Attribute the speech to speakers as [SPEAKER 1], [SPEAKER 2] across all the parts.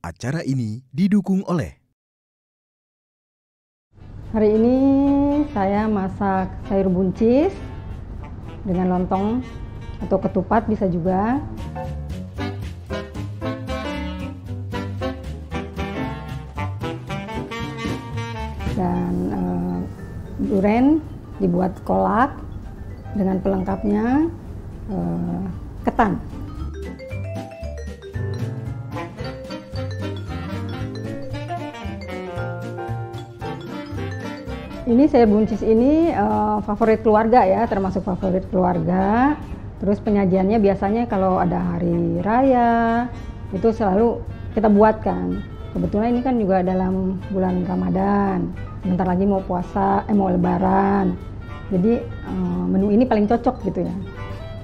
[SPEAKER 1] Acara ini didukung oleh
[SPEAKER 2] Hari ini saya masak sayur buncis dengan lontong atau ketupat bisa juga. Dan duren dibuat kolak dengan pelengkapnya ketan. Ini sayur buncis ini favorit keluarga ya, termasuk favorit keluarga. Terus penyajiannya biasanya kalau ada hari raya itu selalu kita buatkan. Kebetulan ini kan juga dalam bulan Ramadan. Sebentar lagi mau puasa, mau lebaran. Jadi menu ini paling cocok gitu ya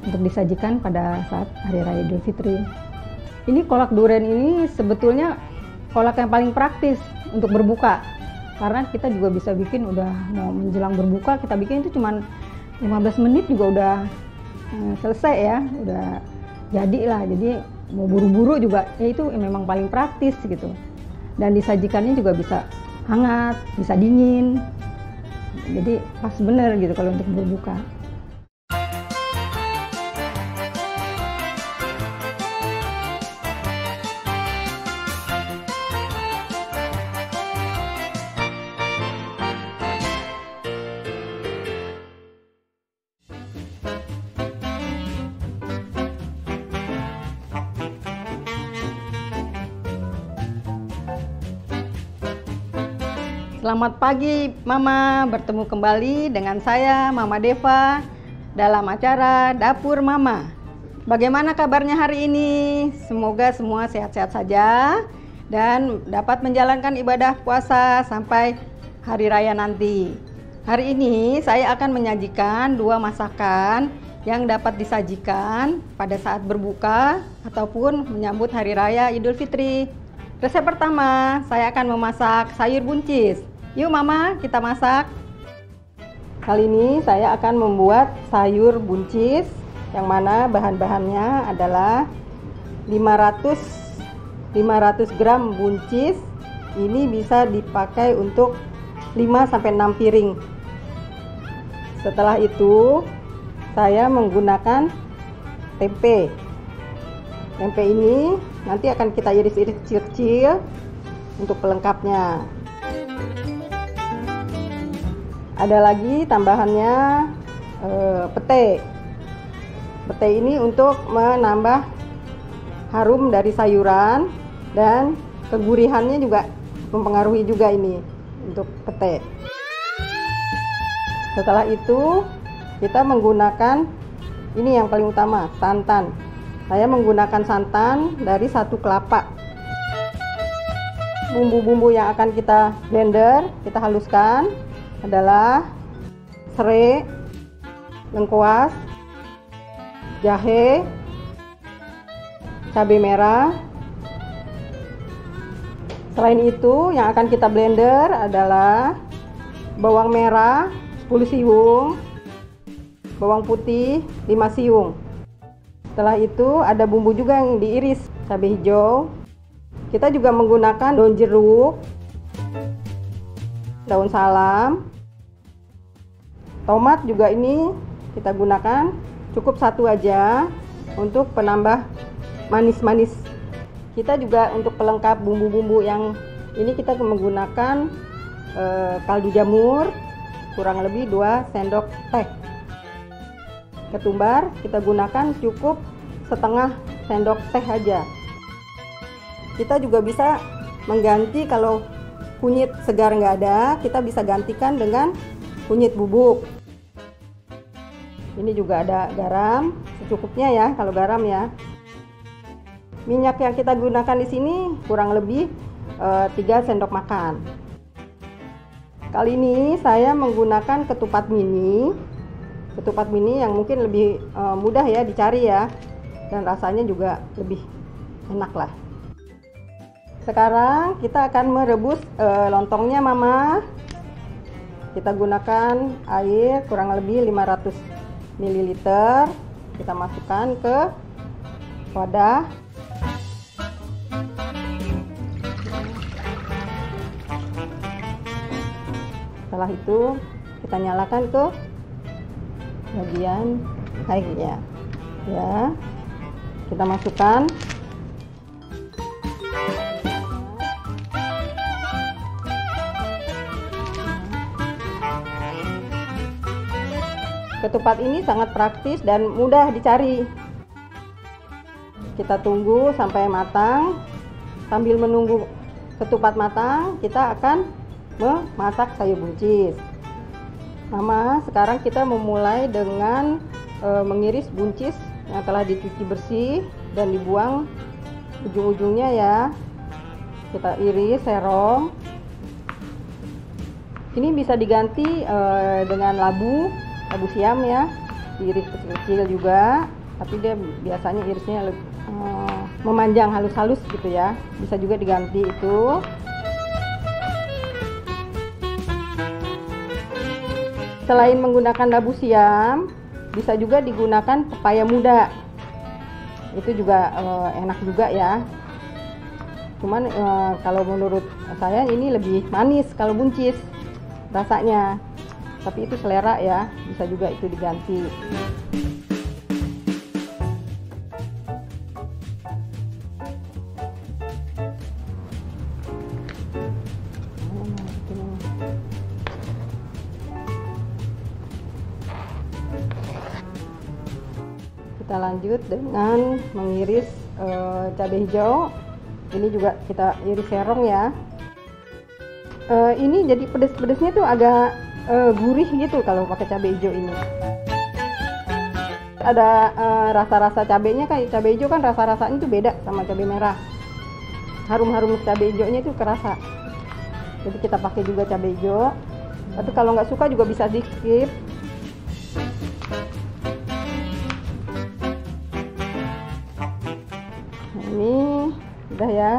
[SPEAKER 2] untuk disajikan pada saat hari raya Idul Fitri. Ini kolak duren ini sebetulnya kolak yang paling praktis untuk berbuka. Karena kita juga bisa bikin udah mau menjelang berbuka, kita bikin itu cuma 15 menit juga udah selesai ya, udah jadi lah. Jadi mau buru-buru juga ya itu memang paling praktis gitu. Dan disajikannya juga bisa hangat, bisa dingin. Jadi pas bener gitu kalau untuk berbuka. Selamat pagi Mama, bertemu kembali dengan saya Mama Deva dalam acara Dapur Mama. Bagaimana kabarnya hari ini? Semoga semua sehat-sehat saja dan dapat menjalankan ibadah puasa sampai hari raya nanti. Hari ini saya akan menyajikan 2 masakan yang dapat disajikan pada saat berbuka ataupun menyambut hari raya Idul Fitri. Resep pertama, saya akan memasak sayur buncis. Yuk Mama, kita masak. Kali ini saya akan membuat sayur buncis yang mana bahan-bahannya adalah 500 gram buncis. Ini bisa dipakai untuk 5-6 piring. Setelah itu saya menggunakan tempe. Tempe ini nanti akan kita iris-iris kecil-kecil untuk pelengkapnya. Ada lagi tambahannya pete. Pete ini untuk menambah harum dari sayuran dan kegurihannya juga mempengaruhi juga ini untuk pete. Setelah itu kita menggunakan ini yang paling utama, santan. Saya menggunakan santan dari 1 kelapa. Bumbu-bumbu yang akan kita blender, kita haluskan adalah serai, lengkuas, jahe, cabai merah. Selain itu yang akan kita blender adalah bawang merah 10 siung, bawang putih 5 siung. Setelah itu ada bumbu juga yang diiris, cabai hijau. Kita juga menggunakan daun jeruk, daun salam. Tomat juga ini kita gunakan cukup 1 aja untuk penambah manis-manis. Kita juga untuk pelengkap bumbu-bumbu yang ini kita menggunakan kaldu jamur kurang lebih 2 sendok teh. Ketumbar kita gunakan cukup setengah sendok teh aja. Kita juga bisa mengganti kalau kunyit segar nggak ada, kita bisa gantikan dengan kunyit bubuk. Ini juga ada garam secukupnya ya kalau garam ya. Minyak yang kita gunakan di sini kurang lebih 3 sendok makan. Kali ini saya menggunakan ketupat mini. Ketupat mini yang mungkin lebih mudah ya dicari ya, dan rasanya juga lebih enak lah. Sekarang kita akan merebus lontongnya Mama. Kita gunakan air kurang lebih 500 ml. Kita masukkan ke wadah. Setelah itu kita nyalakan ke bagian airnya. Ya, kita masukkan. Ketupat ini sangat praktis dan mudah dicari. Kita tunggu sampai matang. Sambil menunggu ketupat matang, kita akan memasak sayur buncis. Mama, sekarang kita memulai dengan mengiris buncis yang telah dicuci bersih dan dibuang ujung-ujungnya ya. Kita iris serong. Ini bisa diganti dengan labu siam ya, iris kecil-kecil juga, tapi dia biasanya irisnya memanjang halus-halus gitu ya, bisa juga diganti itu. Selain menggunakan labu siam, bisa juga digunakan pepaya muda, itu juga enak juga ya. Cuman kalau menurut saya ini lebih manis kalau buncis rasanya. Tapi itu selera ya, bisa juga itu diganti. Kita lanjut dengan mengiris cabai hijau. Ini juga kita iris serong ya. Ini jadi pedes-pedesnya tuh agak gurih gitu kalau pakai cabai hijau ini. Ada rasa-rasa cabainya, kan cabai hijau kan rasa-rasanya itu beda sama cabai merah. Harum-harum cabai hijaunya itu kerasa. Jadi kita pakai juga cabai hijau. Tapi kalau nggak suka juga bisa di skip. Nah, ini udah ya.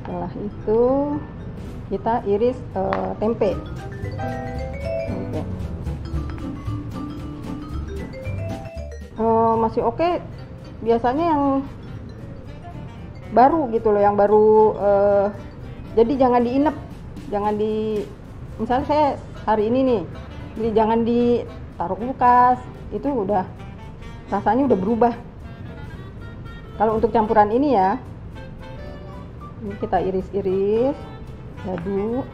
[SPEAKER 2] Setelah itu kita iris tempe. Masih oke. Biasanya yang baru gitu loh, yang baru. Jadi jangan diinep, jangan di. Misalnya saya hari ini nih, jadi jangan ditaruh kulkas. Itu udah rasanya udah berubah. Kalau untuk campuran ini ya. Ini kita iris-iris, aduk.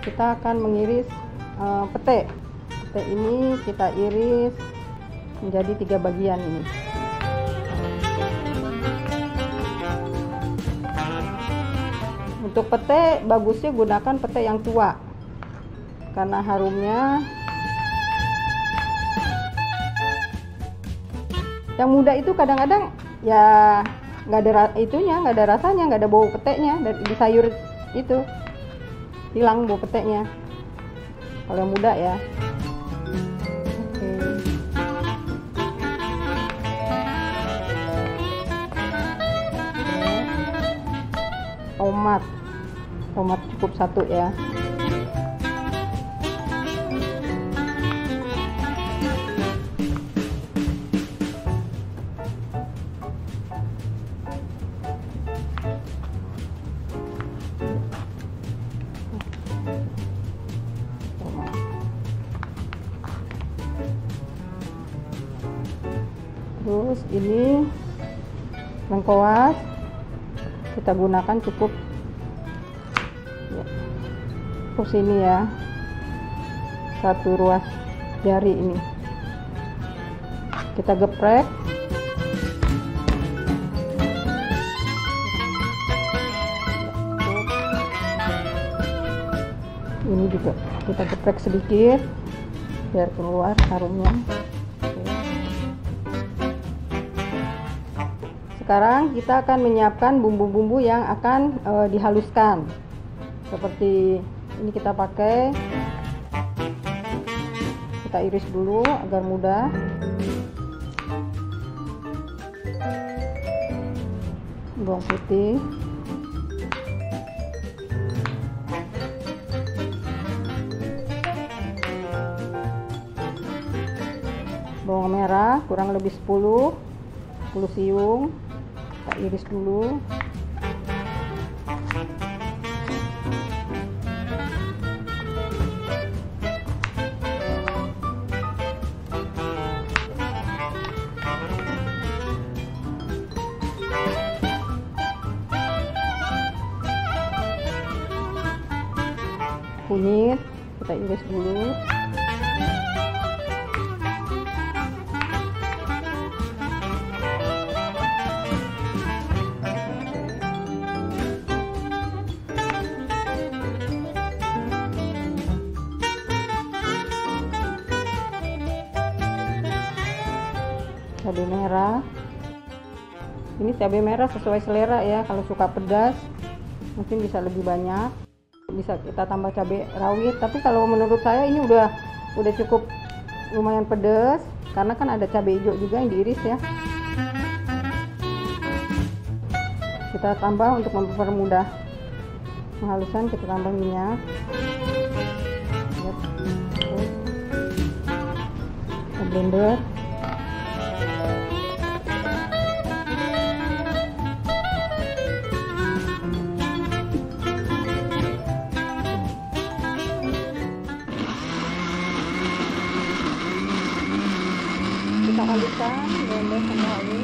[SPEAKER 2] Kita akan mengiris pete. Pete ini kita iris menjadi 3 bagian ini. Untuk pete bagusnya gunakan pete yang tua karena harumnya. Yang muda itu kadang-kadang ya nggak ada itunya, nggak ada rasanya, nggak ada bau petenya di sayur itu, hilang bau petenya kalau yang muda ya. Tomat cukup 1 ya. Terus ini lengkoas kita gunakan cukup sini ya, 1 ruas jari ini kita geprek. Ini juga kita geprek sedikit biar keluar harumnya. Sekarang kita akan menyiapkan bumbu-bumbu yang akan dihaluskan. Seperti ini kita pakai kita iris dulu agar mudah. Bawang putih, bawang merah kurang lebih 10 siung, kita iris dulu. Kunyit kita iris dulu. Cabai merah, ini cabai merah sesuai selera ya, kalau suka pedas mungkin bisa lebih banyak, bisa kita tambah cabai rawit, tapi kalau menurut saya ini udah cukup lumayan pedas karena kan ada cabai hijau juga yang diiris ya. Kita tambah untuk mempermudah penghalusan, kita tambah minyak. Kita blender. Kita haluskan blender semua ini.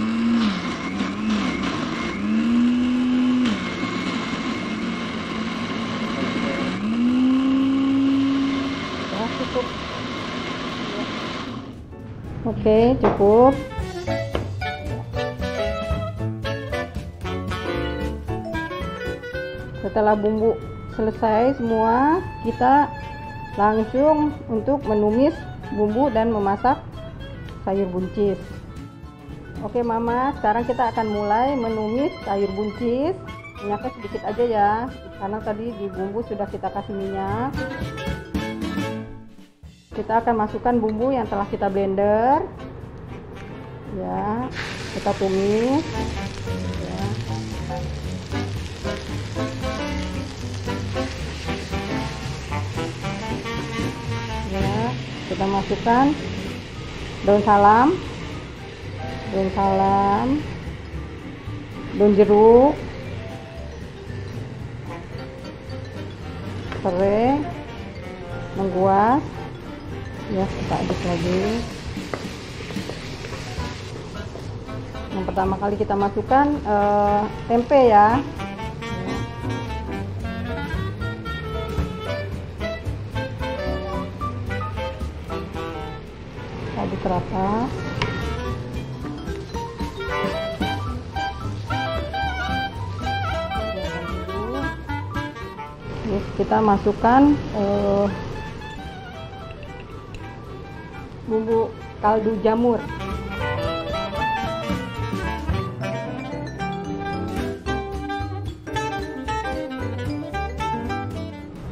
[SPEAKER 2] Ya, cukup. Oke, cukup. Setelah bumbu selesai semua, kita langsung untuk menumis bumbu dan memasak sayur buncis. Oke Mama, sekarang kita akan mulai menumis sayur buncis. Minyaknya sedikit aja ya, karena tadi di bumbu sudah kita kasih minyak. Kita akan masukkan bumbu yang telah kita blender. Ya, kita tumis. Ya. Ya, kita masukkan daun salam, daun jeruk, serai, mengkuas. Ya, kita aduk lagi. Yang pertama kali kita masukkan tempe ya. Aduk rata. Terus kita masukkan bumbu kaldu jamur.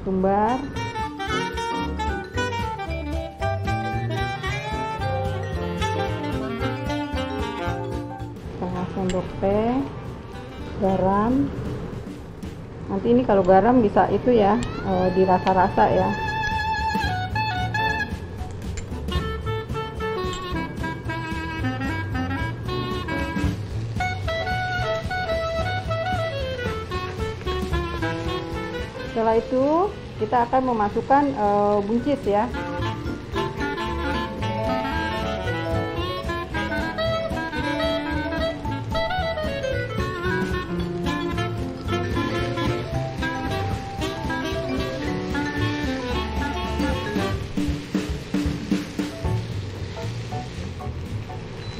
[SPEAKER 2] Tumbar. Setengah sendok teh garam. Nanti ini kalau garam bisa itu ya, dirasa-rasa ya. Setelah itu kita akan memasukkan buncis ya.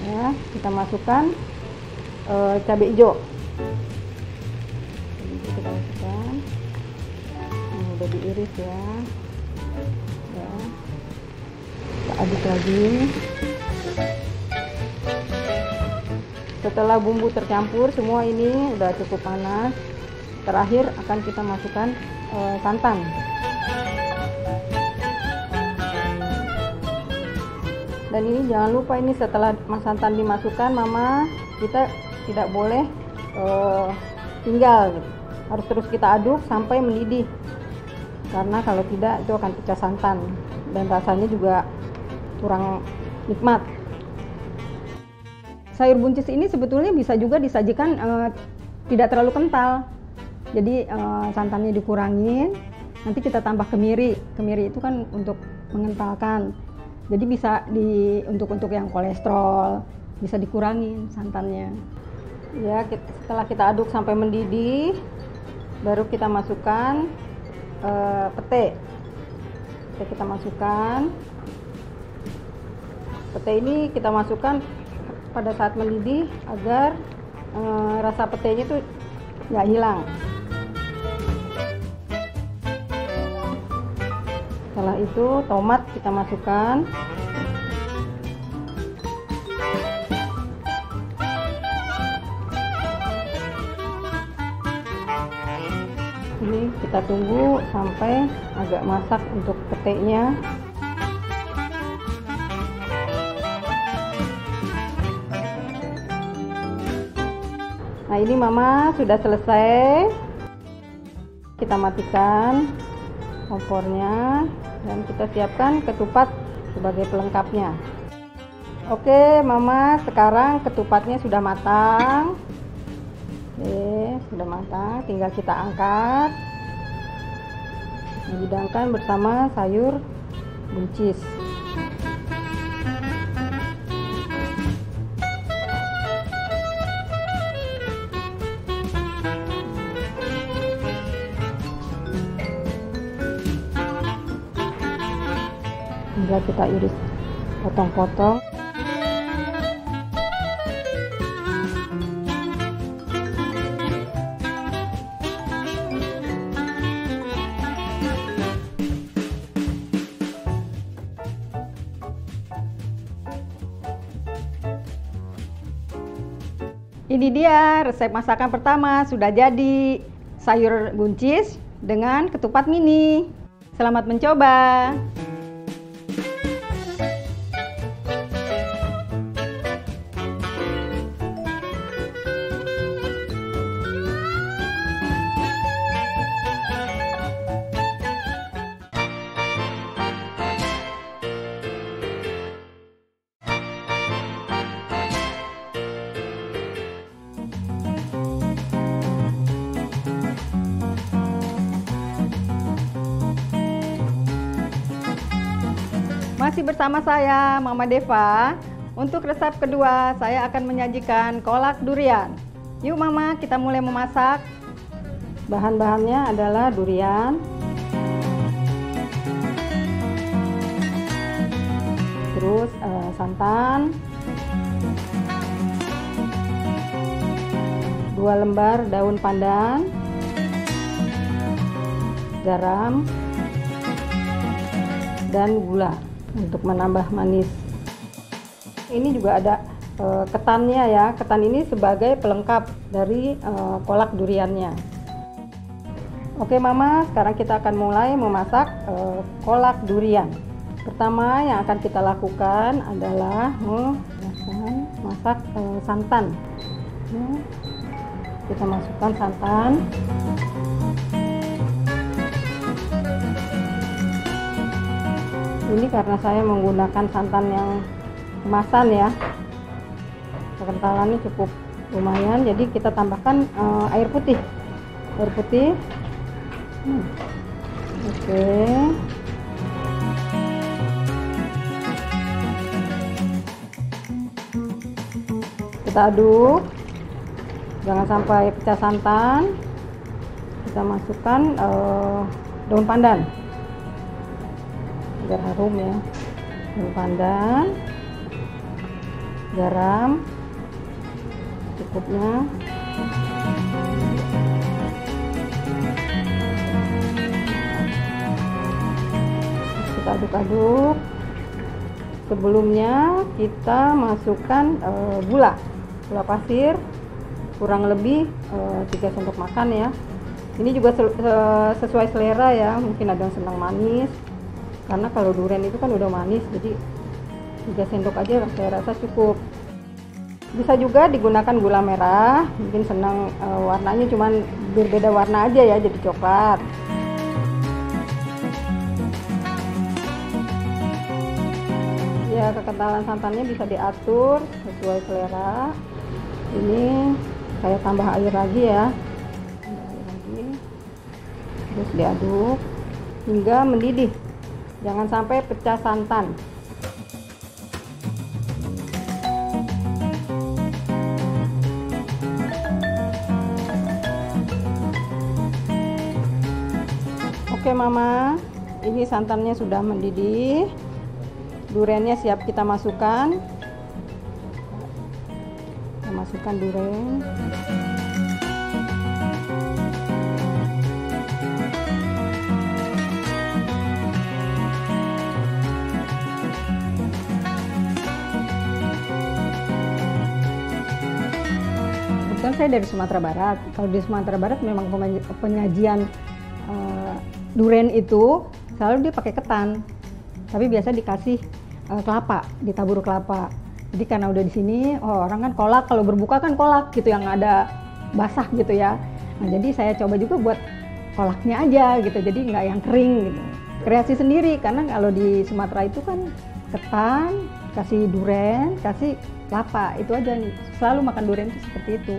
[SPEAKER 2] Ya, kita masukkan cabai hijau. Kita masukkan. Udah diiris ya. Ya. Kita aduk lagi. Setelah bumbu tercampur semua ini udah cukup panas. Terakhir akan kita masukkan santan. Dan ini jangan lupa, ini setelah santan dimasukkan, Mama, kita tidak boleh tinggal gitu. Harus terus kita aduk sampai mendidih, karena kalau tidak itu akan pecah santan dan rasanya juga kurang nikmat. Sayur buncis ini sebetulnya bisa juga disajikan tidak terlalu kental, jadi santannya dikurangin, nanti kita tambah kemiri. Kemiri itu kan untuk mengentalkan, jadi bisa untuk yang kolesterol bisa dikurangin santannya. Ya, setelah kita aduk sampai mendidih, baru kita masukkan pete. Kita masukkan pete ini, kita masukkan pada saat mendidih agar rasa petenya itu nggak hilang. Setelah itu tomat kita masukkan. Ini kita tunggu sampai agak masak untuk petenya. Nah, ini Mama sudah selesai. Kita matikan kompornya dan kita siapkan ketupat sebagai pelengkapnya. Oke Mama, sekarang ketupatnya sudah matang. Oke, sudah matang, tinggal kita angkat, dihidangkan bersama sayur buncis. Tinggal kita iris potong-potong. Ini dia resep masakan pertama, sudah jadi, sayur buncis dengan ketupat mini. Selamat mencoba. Masih bersama saya, Mama Deva. Untuk resep kedua, saya akan menyajikan kolak durian. Yuk Mama, kita mulai memasak. Bahan-bahannya adalah durian, terus santan, 2 lembar daun pandan, garam, dan gula untuk menambah manis. Ini juga ada ketannya ya. Ketan ini sebagai pelengkap dari kolak duriannya. Oke Mama, sekarang kita akan mulai memasak kolak durian. Pertama yang akan kita lakukan adalah masak santan. Kita masukkan santan. Ini karena saya menggunakan santan yang kemasan ya, kekentalannya cukup lumayan, jadi kita tambahkan air putih. Oke. Kita aduk, jangan sampai pecah santan. Kita masukkan daun pandan agar harum ya. Daun pandan, garam cukupnya, kita aduk-aduk. Sebelumnya kita masukkan gula pasir kurang lebih 3 sendok makan ya. Ini juga sesuai selera ya, mungkin ada yang senang manis, karena kalau durian itu kan udah manis, jadi 3 sendok aja saya rasa cukup. Bisa juga digunakan gula merah, mungkin senang warnanya cuman berbeda warna aja ya, jadi coklat. Ya, kekentalan santannya bisa diatur sesuai selera. Ini saya tambah air lagi ya, terus diaduk hingga mendidih, jangan sampai pecah santan. Oke Mama, ini santannya sudah mendidih, duriannya siap kita masukkan. Kita masukkan durian. Kebetulan saya dari Sumatera Barat. Kalau di Sumatera Barat memang penyajian durian itu selalu dia pakai ketan, tapi biasa dikasih kelapa, ditabur kelapa. Jadi karena udah di sini, orang kan kolak, kalau berbuka kan kolak gitu yang ada basah gitu ya. Nah jadi saya coba juga buat kolaknya aja gitu, jadi nggak yang kering gitu. Kreasi sendiri, karena kalau di Sumatera itu kan ketan, kasih durian, kasih kelapa, itu aja nih. Selalu makan durian itu seperti itu.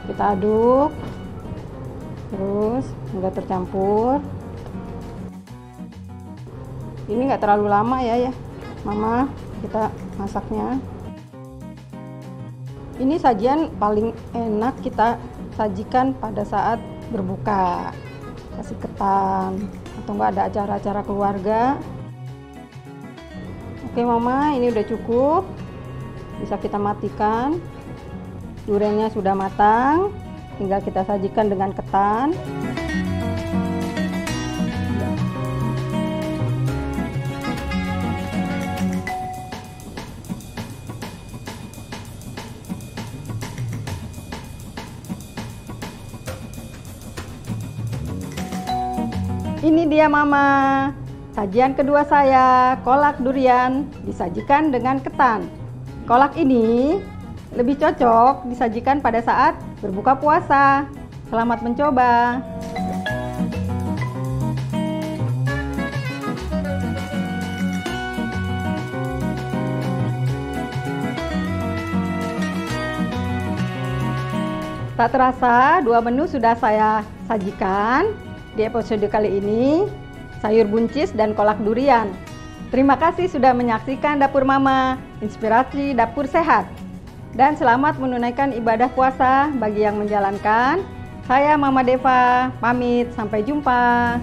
[SPEAKER 2] Kita aduk. Terus nggak tercampur. Ini nggak terlalu lama ya Mama, kita masaknya. Ini sajian paling enak kita sajikan pada saat berbuka, kasih ketan atau nggak ada acara-acara keluarga. Oke Mama, ini udah cukup, bisa kita matikan. Duriannya sudah matang, tinggal kita sajikan dengan ketan. Ini dia Mama, sajian kedua saya, kolak durian disajikan dengan ketan. Kolak ini lebih cocok disajikan pada saat berbuka puasa. Selamat mencoba. Tak terasa, 2 menu sudah saya sajikan di episode kali ini, sayur buncis dan kolak durian. Terima kasih sudah menyaksikan Dapur Mama, inspirasi dapur sehat. Dan selamat menunaikan ibadah puasa bagi yang menjalankan. Saya Mama Deva, pamit, sampai jumpa.